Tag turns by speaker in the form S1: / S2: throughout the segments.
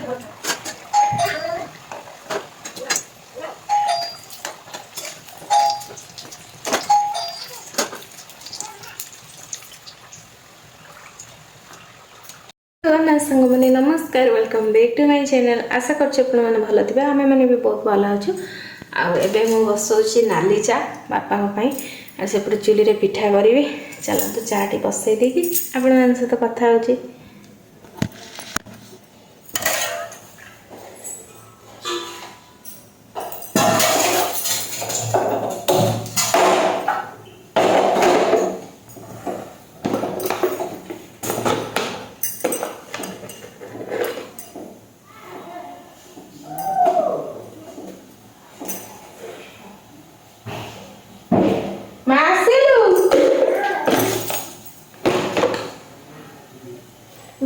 S1: मैंने नमस्कार welcome back to my channel. आशा कर भल थे आम मैंने भी बहुत भल अच्छु। आबे मु बसौची नाली चा बापा सेपटे चुली पिठा करी। चलते चा टी बसई देकी आपण सहित कथा हो।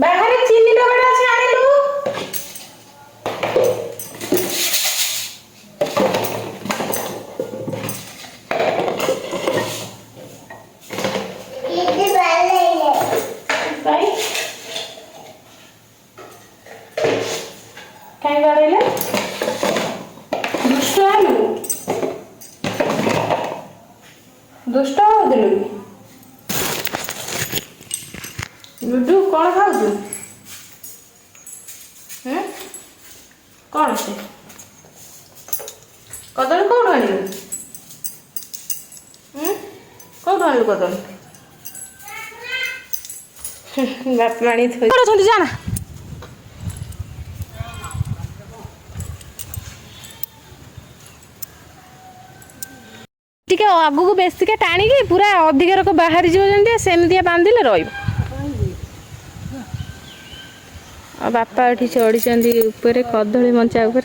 S1: बाहर चीनी डबा अच्छे आनिलु ये वाले है भाई काय गाड़ेले दुष्ट हो दिलु लुडू कौन खाऊ कौन से कदली कौन आनु कौन आनु कदली बाप माणी जाना टिके आगु को बेसिक टाणिकी पूरा अधिकार को बाहरी जीव सेमती बांधिले रही बापा ये चढ़ी ऊपर कदली मंचा ऊपर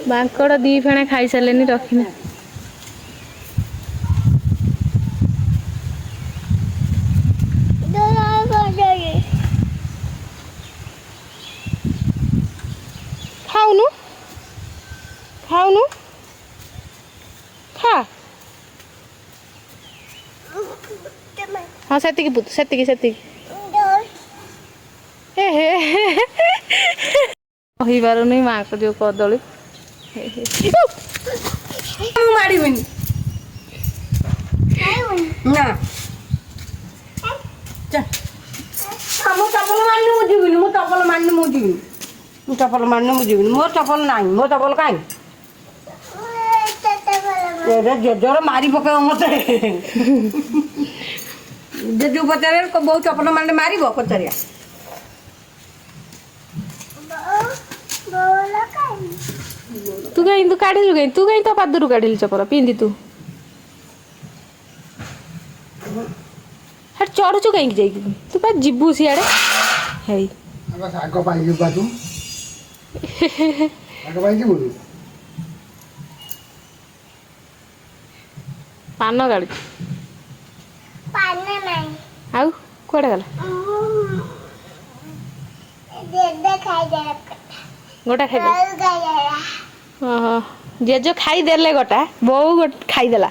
S1: बांकड़ दी फेणे खाई सारे रखिना खाऊनु खाऊनु खा हाँ सेतिकी पुत सेतिकी कही पार नहीं माँ को जो कदली मारिबनी ना मो चपल मारने मुझे मो चपल मारने मुझे चपल मारने मुझे मोर चपल ना मो चपल कहीं जेजर मारी पक मत जेजू पचारे बहुत चपल मारने मार पचारिया तू कहीं तू काढ़िलु कहीं तू कहीं तो पादरू काढ़िलु चपल पिंधि तू हट चढ़ुचु कहीं जाइकी तू पा जीबू सियाड़े है आग पाई जीबा तू आग पाई जीबू पान गाड़ी पान नहीं आउ कोड़े गला दे खाई दे गोटा खाई दे हां जेजो खाई देले गोटा बहु गोट खाई देला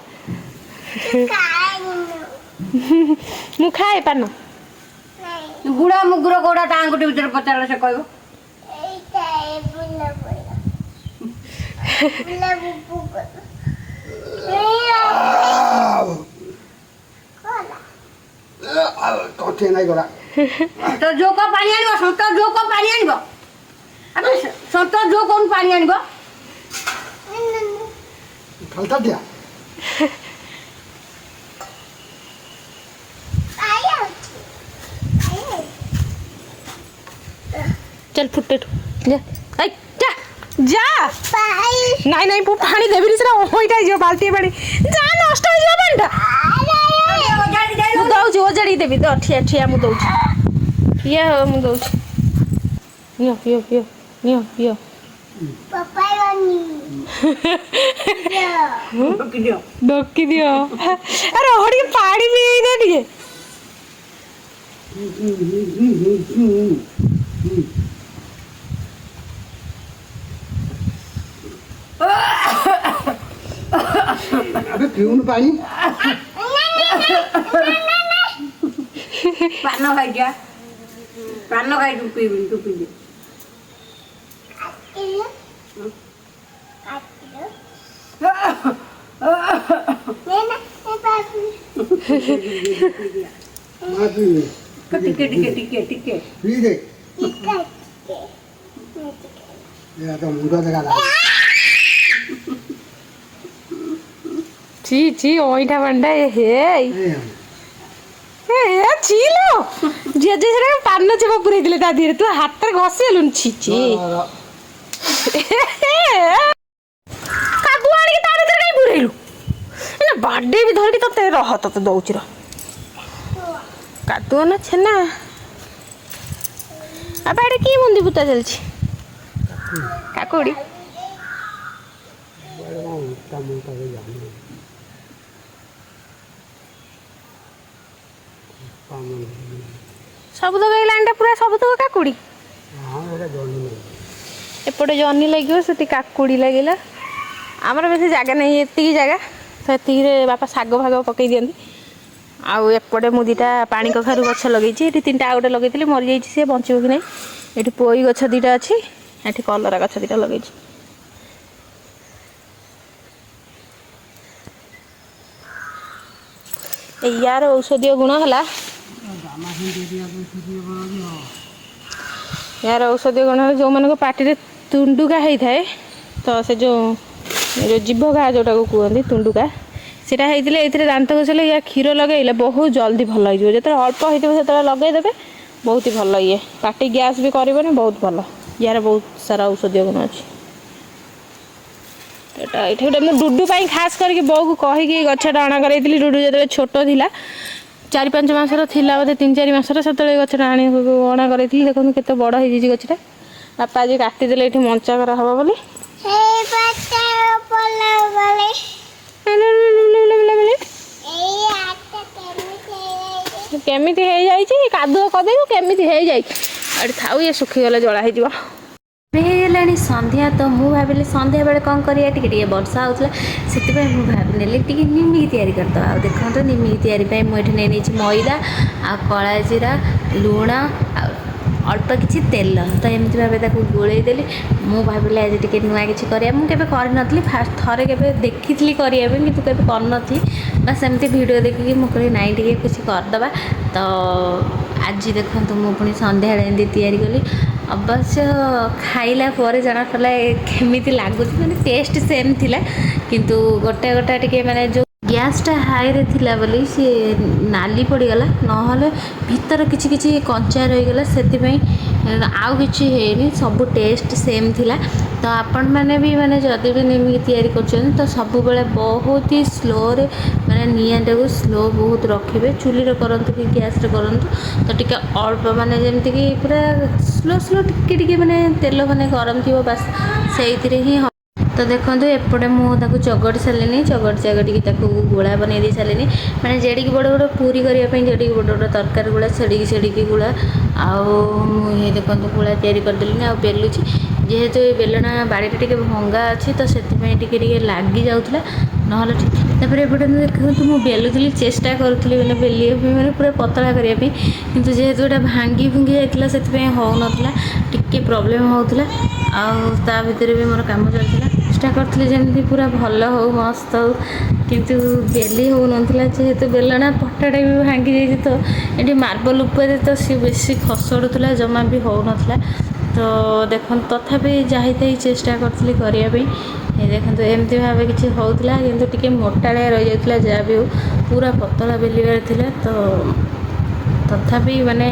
S1: मु खाए पान नहीं गुड़ा मुगुर गोड़ा टांगुटी भीतर पचार से कहबो एटा ए बुला बुला बुबू कथे नहीं गला तो जो को पानी आनिबो संतो जो को पानी आनिबो अबे संतो जो कोन पानी आनिबो खलता दिया चल फुटे जा आई जा जा नहीं नहीं पु पानी देबी रे ओइटा जो बाल्टी पानी जा नष्ट हो जो बंडा मु दउची ओजड़ी देबी तो ठिया ठिया मु दउची ठिया मु दउची नियो पियो पियो नियो पियो पापा रानी डोकी दियो अरे होड़ी पानी भी दे दिए
S2: अबे पिउनु पानी
S3: पान खाइजा पान खाइ तू पी टिके
S2: पी दे ये तो मुंडा देखा ला
S1: ची ची ओइठा बंडा हे ए चिलो जे जे रे पान चेपा पुरै दिले ता धीरे तू हाथ रे घसेलुन छी छी कागु आनी ता भीतर काई पुरैलु ना बर्थडे भी धरकी तो ते रह तो दउची र कादु ना छेना आ बाडे की मुंदी बुता चलछी काकोड़ी सब तो लाइन पूरा सब तो काकुड़ी एपटे जनी लगे से काकुड़ी लगे आमर बेसी जगह नहीं एति जगह से बापा शाग भाग पकई दिखती आउ एपटे मु दीटा पानी कखारू गछ लगे तीन टा गोटे लगे मरी जाइए सी बचो कि नहीं ये पोई गछ दीटा अच्छी ये कलरा गछ दीटा लगे यार औषधीय गुण है यार औषधीय गुण है जो मान पार्टी तुंडुका होता है तो से जो जीभ घा जोटा को कहते तुंडुका सीटा होते ये दांत घसले या क्षीर लगे बहुत जल्दी भल हो जो अल्प होते लगेदेवे बहुत ही भल ये पार्टी गैस भी कर बहुत भल यार बहुत सारा औषधीय गुण अच्छे ये डुडू खास करके बो को कहीकि गछटा अणा कर डुडू जो छोट था 4-5 मासर थिला बोधे 3-4 मासर से गछटा अणा कर देखो केते बड़ हो गछटा बापा आज काटिदेले ये मंचा कर हम बोली केमी कादुआ कदे केमी थाऊ ये सुखीगले जला हो
S4: ହେଇଗଲାଣି ସନ୍ଧ୍ୟା ତ ମୁଁ ଭାବିଲି ସନ୍ଧ୍ୟା ବେଳେ କ'ଣ କରିବା ଟିକେ ବର୍ଷା ହେଉଥିଲା ସେଥିପାଇଁ ମୁଁ ଭାବିନେଲି ଟିକେ ନିମିକି ତିଆରି କରିଦେବା ଆଉ ଦେଖନ୍ତୁ ନିମିକି ତିଆରି ପାଇଁ ମୁଁ ଏଠି ନେଇଛି ମଇଦା ଆଉ କଳା ଜିରା ଲୁଣ ଆଉ ଅଳ୍ପ କିଛି ତେଲ ତ ଏମିତି ଭାବେ ତାକୁ ଗୋଳେଇ ଦେଲି ମୁଁ ଭାବିଲି ଆଜି ଟିକେ ନୂଆ କିଛି କରିବା ମୁଁ କେବେ କରିନଥିଲି ଫାଷ୍ଟ ଥରେ କେବେ ଦେଖିଥିଲି କରିବା ପାଇଁ କିନ୍ତୁ କେବେ କରିନଥିଲି ବାସ୍ ଏମିତି ଭିଡ଼ିଓ ଦେଖିକି ମୁଁ କହିଲି ନାଇଁ ଟିକେ କିଛି କରିଦେବା ତ ଆଜି ଦେଖନ୍ତୁ ମୁଁ ପୁଣି ସନ୍ଧ୍ୟାବେଳେ ଏମିତି ତିଆରି କଲି ଅବଶ୍ୟ ଖାଇଲା ପରେ ଜଣାପଡ଼ିଲା କେମିତି ଲାଗୁଛି ମାନେ ଟେଷ୍ଟ ସେମ୍ ଥିଲା କିନ୍ତୁ ଗୋଟେ ଗୋଟେ ଟିକେ ମାନେ ଯେଉଁ ଗ୍ୟାସ୍ଟା ହାଇରେ ଥିଲା ବୋଲି ସି ନାଲି ପଡ଼ିଗଲା ନହେଲେ ଭିତର କିଛି କିଛି କଞ୍ଚା ରହିଗଲା ସେଥିପାଇଁ ଆଉ କିଛି ହେଇନି ସବୁ ଟେଷ୍ଟ ସେମ୍ ଥିଲା ତ ଆପଣମାନେ ବି ମାନେ ଯଦି ବି ନିମିକି ତିଆରି କରୁଛନ୍ତି ତ ସବୁବେଳେ ବହୁତ ହି ସ୍ଲୋରେ ମାନେ ନିଆଁଟାକୁ ସ୍ଲୋ ବହୁତ ରଖିବେ ଚୁଲିରେ କରନ୍ତୁ କି ଗ୍ୟାସ୍ରେ କରନ୍ତୁ ତ ଟିକେ ଅଳ୍ପ ମାନେ ଯେମିତିକି ପୁରା ସ୍ଲୋ ଟିକେ ଟିକେ ମାନେ ତେଲ ମାନେ ଗରମ ଥିବ ବାସ୍ ସେଇଥିରେ ହିଁ तो देखो एपटे मुझे चगड़ी सारे चगड़ी ताकू गोला बन दे सारे मैंने जेडिकी बड़ बड़ पूरी करने जेडिकी बड़ बड़ तरकारी गुड़ा सेडिकी गुड़ा आउ ये देखो गुड़ा तैयारी करदेली आ बेलुची जेहेतु ये बेलना बाड़ी टे भंगा अच्छी तो से लगी जाऊला ना ठीक एपटे देखो मुझे बेलुली चेष्टा करुँगी मैंने बेलिया मैंने पूरा पतला करने किंतु जेहेतु ये भांगी भुंगी जाता से हो नाला टी प्रोब्लेम होता आ भितर भी मोर काम चलता चेष्टा करी जमी पूरा भल हो मस्त हो किंतु बेली हो जेहेतु बेलना पटाटा भी भांगी जाइए तो ये मार्बल उपर तो सी बेसी खसड़ूला जमा भी हो नाला तो देख तथापि जहाँ चेष्टा करी करने देखो एमती भाव किसी होता कि टी मोटाड़ा रही जाता जहाँ भी हो पूरा पतला बेलिबार थिला तो तथापि माने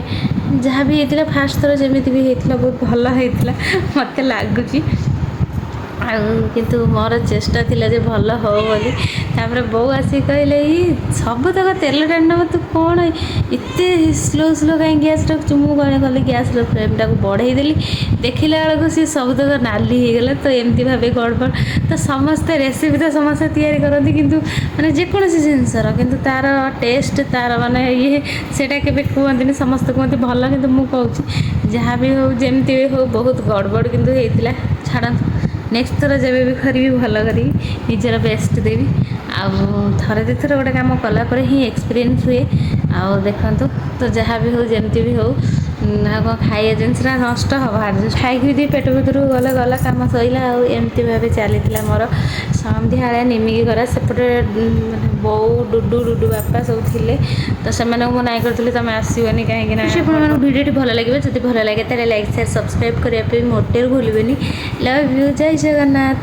S4: जहाँ भी होता फास्ट थर जमी भी होता बहुत भल होता मत लगुच किंतु मोर चेष्टा थिला जे भल हो बोली तापर बो आसी कहले सबतक तेल टाणी नब तू कौन एते स्लो स्लो कहीं गैस रखु मुझे कौन कल गैस फ्लेम टाक बढ़ईदेली देखला बेलू सी सबतक नाली होगला तो एमती भाव गड़बड़ तो समस्ते रेसिपी तो समस्ते तैयारी करती किंतु माने जेकोसी जिनसर किंतु तार टेस्ट तार माने ये सेटा केबे कहते समस्त कहते भल किंतु मु कहूँ जहाँ भी हो जमती भी हो बहुत गड़बड़ किंतु होता छाड़ नेक्स्ट थर जब भी करी भल करी निजर बेस्ट देवी ଆଉ ଥରେ ଦୁଇଥର ଗୋଟେ କାମ କଲା ପରେ ହିଁ ଏକ୍ସପିରିଏନ୍ସ ହୁଏ। ଆଉ ଦେଖନ୍ତୁ ତ ଯାହା ବି ହେଉ ଯେମିତି ବି ହେଉ ଆଉ କ'ଣ ଖାଇବା ଜିନିଷଟା ନଷ୍ଟ ହେବ ଆଡ଼ଜଷ୍ଟ ଖାଇକି ଯଦି ପେଟ ଭିତରକୁ ଗଲା କାମ ସରିଲା। ଆଉ ଏମିତି ଭାବେ ଚାଲିଥିଲା ମୋର ସନ୍ଧ୍ୟାବେଳେ ନିମିକି କରା। ସେପଟେ ମାନେ ବୋଉ ଡୁଡୁ ବାପା ସବୁ ଥିଲେ ତ ସେମାନଙ୍କୁ ମୁଁ ନାଇଁ କରିଥିଲି ତମେ ଆସିବନି କାହିଁକି ନା ଆପଣମାନଙ୍କୁ ଭିଡ଼ିଓଟି ଭଲ ଲାଗିବ। ଯଦି ଭଲ ଲାଗେ ତାହେଲେ ଲାଇକ୍ ସେୟାର ସବସ୍କ୍ରାଇବ୍ କରିବା ପାଇଁ ମୋଟେ ଭୁଲିବେନି। ଲଭ୍ ୟୁ, ଜୟ ଜଗନ୍ନାଥ।